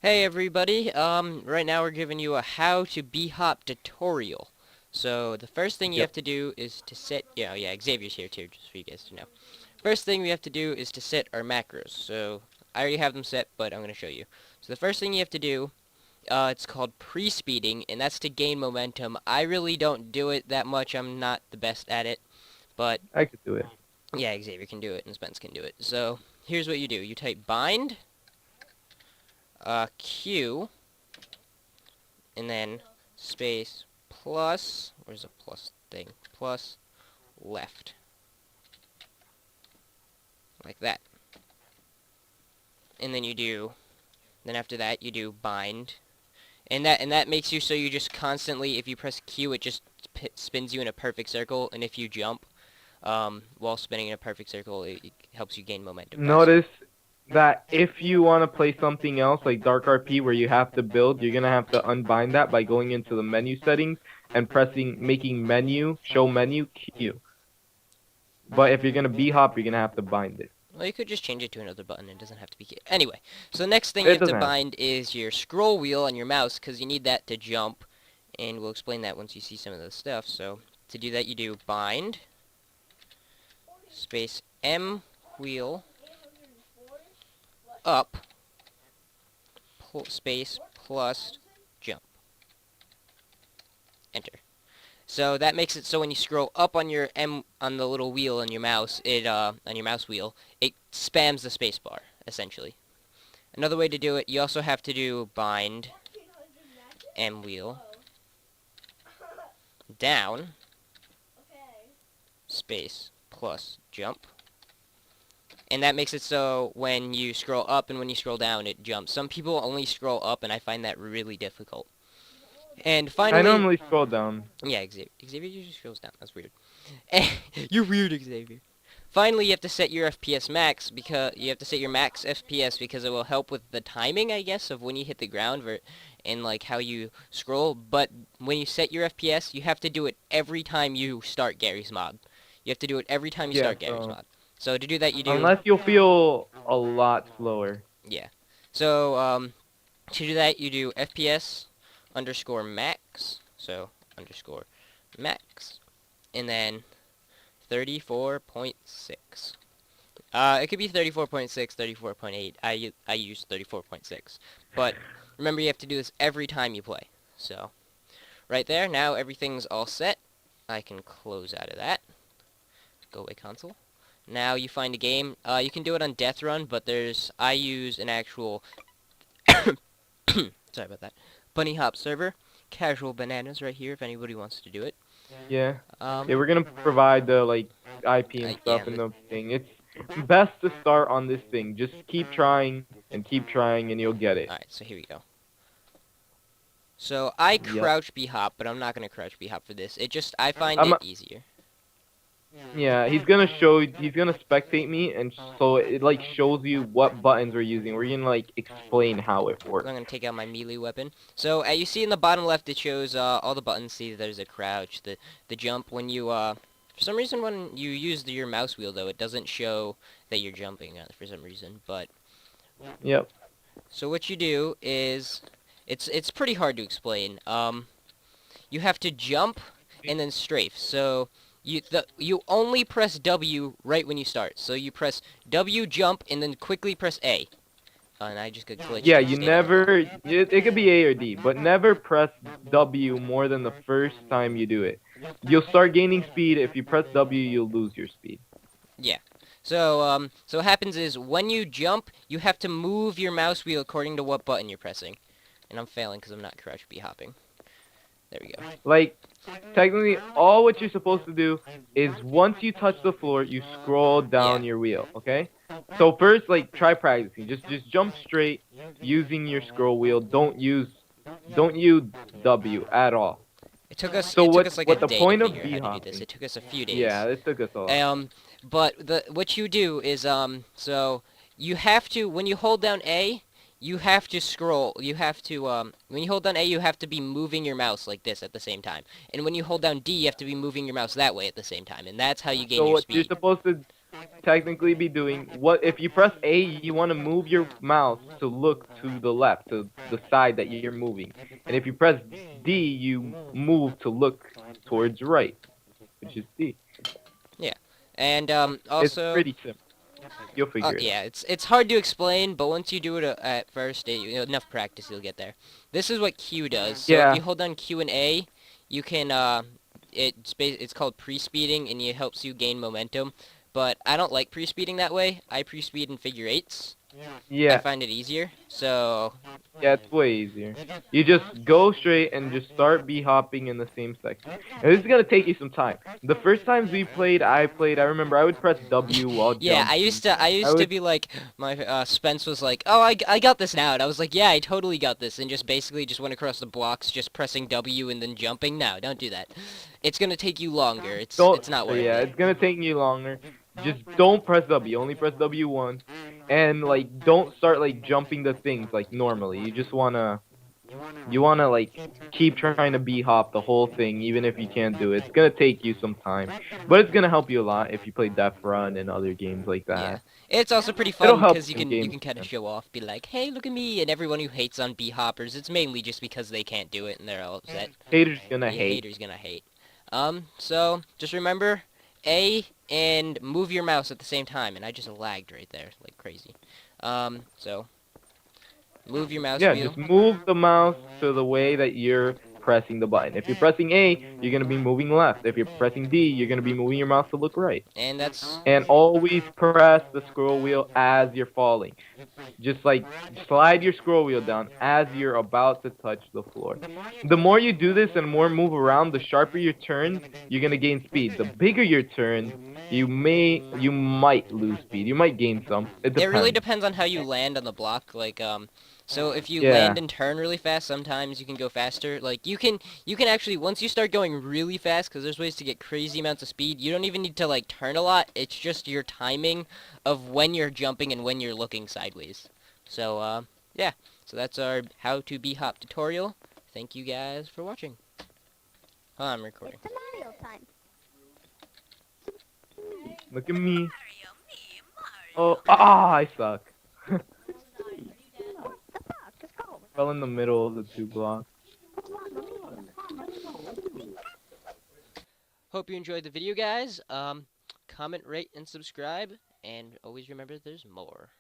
Hey everybody, right now we're giving you a how to Bhop tutorial. So the first thing you Yep. have to do is to set, Xavier's here too, just for you guys to know. First thing we have to do is to set our macros. So I already have them set, but I'm going to show you. So the first thing you have to do, it's called pre-speeding, and that's to gain momentum. I really don't do it that much, I'm not the best at it, but I could do it. yeah, Xavier can do it and Spence can do it. So here's what you do. You type bind, Q, and then space plus, where's the plus thing? Plus left. Like that. And then after that you do bind. And that makes you so you just constantly, if you press Q, it just spins you in a perfect circle, and if you jump while spinning in a perfect circle, it helps you gain momentum faster. Notice that if you want to play something else like Dark RP where you have to build, you're gonna have to unbind that by going into the menu settings and making menu, show menu, Q. But if you're gonna B-hop, you're gonna have to bind it. Well, you could just change it to another button. It doesn't have to be... Anyway, so the next thing you It have to doesn't have. bind is your scroll wheel on your mouse, because you need that to jump. And we'll explain that once you see some of the stuff. So to do that, you do bind space M wheel up space plus jump. Enter. So that makes it so when you scroll up on your on the little wheel on your mouse, on your mouse wheel, it spams the space bar essentially. Another way to do it, you also have to do bind M wheel down space plus jump. And that makes it so when you scroll up and when you scroll down, it jumps. Some people only scroll up, and I find that really difficult. And I finally, normally scroll down. yeah, Xavier usually scrolls down. That's weird. You're weird, Xavier. Finally, you have to set your FPS max, because you have to set your max FPS because it will help with the timing, I guess, of when you hit the ground and like how you scroll. But when you set your FPS, you have to do it every time you start Garry's mod. You have to do it every time you Yeah, start Garry's so mod. So to do that, you do, unless you'll feel a lot slower. yeah. So to do that, you do FPS underscore max. So underscore max, and then 34.6. It could be 34.6, 34.8. I use 34.6. But remember, you have to do this every time you play. So, right there, now everything's all set. I can close out of that. Go away console. Now you find a game. You can do it on deathrun, but I use an actual, sorry about that, bunny hop server. Casual bananas right here if anybody wants to do it. Yeah. Um, Yeah, we're gonna provide the like IP and yeah, stuff in the thing. It's best to start on this thing. Just keep trying, and you'll get it. alright, so here we go. So I Yep. crouch B-hop, but I'm not gonna crouch B-hop for this. I find I'm it easier. Yeah, he's gonna spectate me, and so it like shows you what buttons we're using. We're gonna like explain how it So I'm works. gonna take out my melee weapon. So you see in the bottom left, it shows all the buttons. See, there's a crouch, the jump. When you for some reason when you use your mouse wheel though, it doesn't show that you're jumping for some reason. But Yep. so what you do is, it's pretty hard to explain. You have to jump and then strafe. So you only press W right when you start. So you press W, jump, and then quickly press A. And I just got glitched Yeah, and you stayed on the floor. never. It could be A or D, but never press W more than the first time you do it. You'll start gaining speed. If you press W, you'll lose your speed. Yeah. So what happens is when you jump, you have to move your mouse wheel according to what button you're pressing. And I'm failing because I'm not crouch B hopping. There we go. Like, technically, all what you're supposed to do is once you touch the floor, you scroll Yeah. down your wheel, okay? So first, like, try practicing. Just jump straight using your scroll wheel. Don't use W at all. It took us So like a what the day to point of figure out how to do this. b-hopping? It took us a few Yeah, days. this took us a lot. But what you do is so you have to, when you hold down A, you have to scroll. You have to when you hold down A, you have to be moving your mouse like this at the same time. And when you hold down D, you have to be moving your mouse that way at the same time. And that's how you gain So your what you're speed. supposed to technically be doing what if you press A, you want to move your mouse to look to the left, to the side that you're moving. And if you press D, you move to look towards right, which is D. Yeah. And It's also, pretty simple. You'll figure it yeah, out. it's hard to explain, but once you do it at first, enough practice, you'll get there. This is what Q does. So if Yeah, you hold down Q and A, you can it's called pre-speeding, and it helps you gain momentum. But I don't like pre-speeding that way. I pre-speed in figure eights. I yeah. find it easier. So Yeah, it's way easier. You just go straight and just start b-hopping in the same section. And this is gonna take you some time. The first times we played, I remember I would press W while yeah, jumping. I I used to would, be like my Spence was like, "Oh, I got this now." And I was like, "Yeah, I totally got this." And just basically just went across the blocks just pressing W and then jumping. No, don't do that. It's going to take you longer. don't, It's not worth yeah, it. it's gonna take you longer. Just don't press W, only press W once. And, like, don't start, like, jumping the things, like, normally. You wanna like keep trying to b-hop the whole thing, even if you can't do it. It's gonna take you some time, but it's gonna help you a lot if you play deathrun and other games like Yeah. that. It's also pretty It'll fun help because in you games can kind of like show off, be like, "Hey, look at me!" And everyone who hates on B hoppers, it's mainly just because they can't do it and they're all upset. that. Haters gonna The hate. hater's gonna hate. So just remember A and move your mouse at the same time, and I just lagged right there like crazy. So move your mouse Yeah, wheel, just move the mouse to the way that you're pressing the button. If you're pressing A, you're gonna be moving left. If you're pressing D, you're gonna be moving your mouse to look right. and that's And always press the scroll wheel as you're falling. Just like slide your scroll wheel down as you're about to touch the floor. The more you do this and more move around, the sharper your turns, you're gonna gain speed. The bigger your turns, you might lose speed. You might gain some. It it really depends. depends on how you land on the block. Like so if you land Yeah. and turn really fast, sometimes you can go faster. Like you can actually once you start going really fast, because there's ways to get crazy amounts of speed. You don't even need to like turn a lot. It's just your timing of when you're jumping and when you're looking sideways. So yeah. So that's our how to B-hop tutorial. Thank you guys for watching. Oh, I'm recording. It's Mario time. Look at me. Oh, I suck. What the fuck? Just go. Fell in the middle of the two blocks. Hope you enjoyed the video, guys. Comment, rate, and subscribe. And always remember there's more.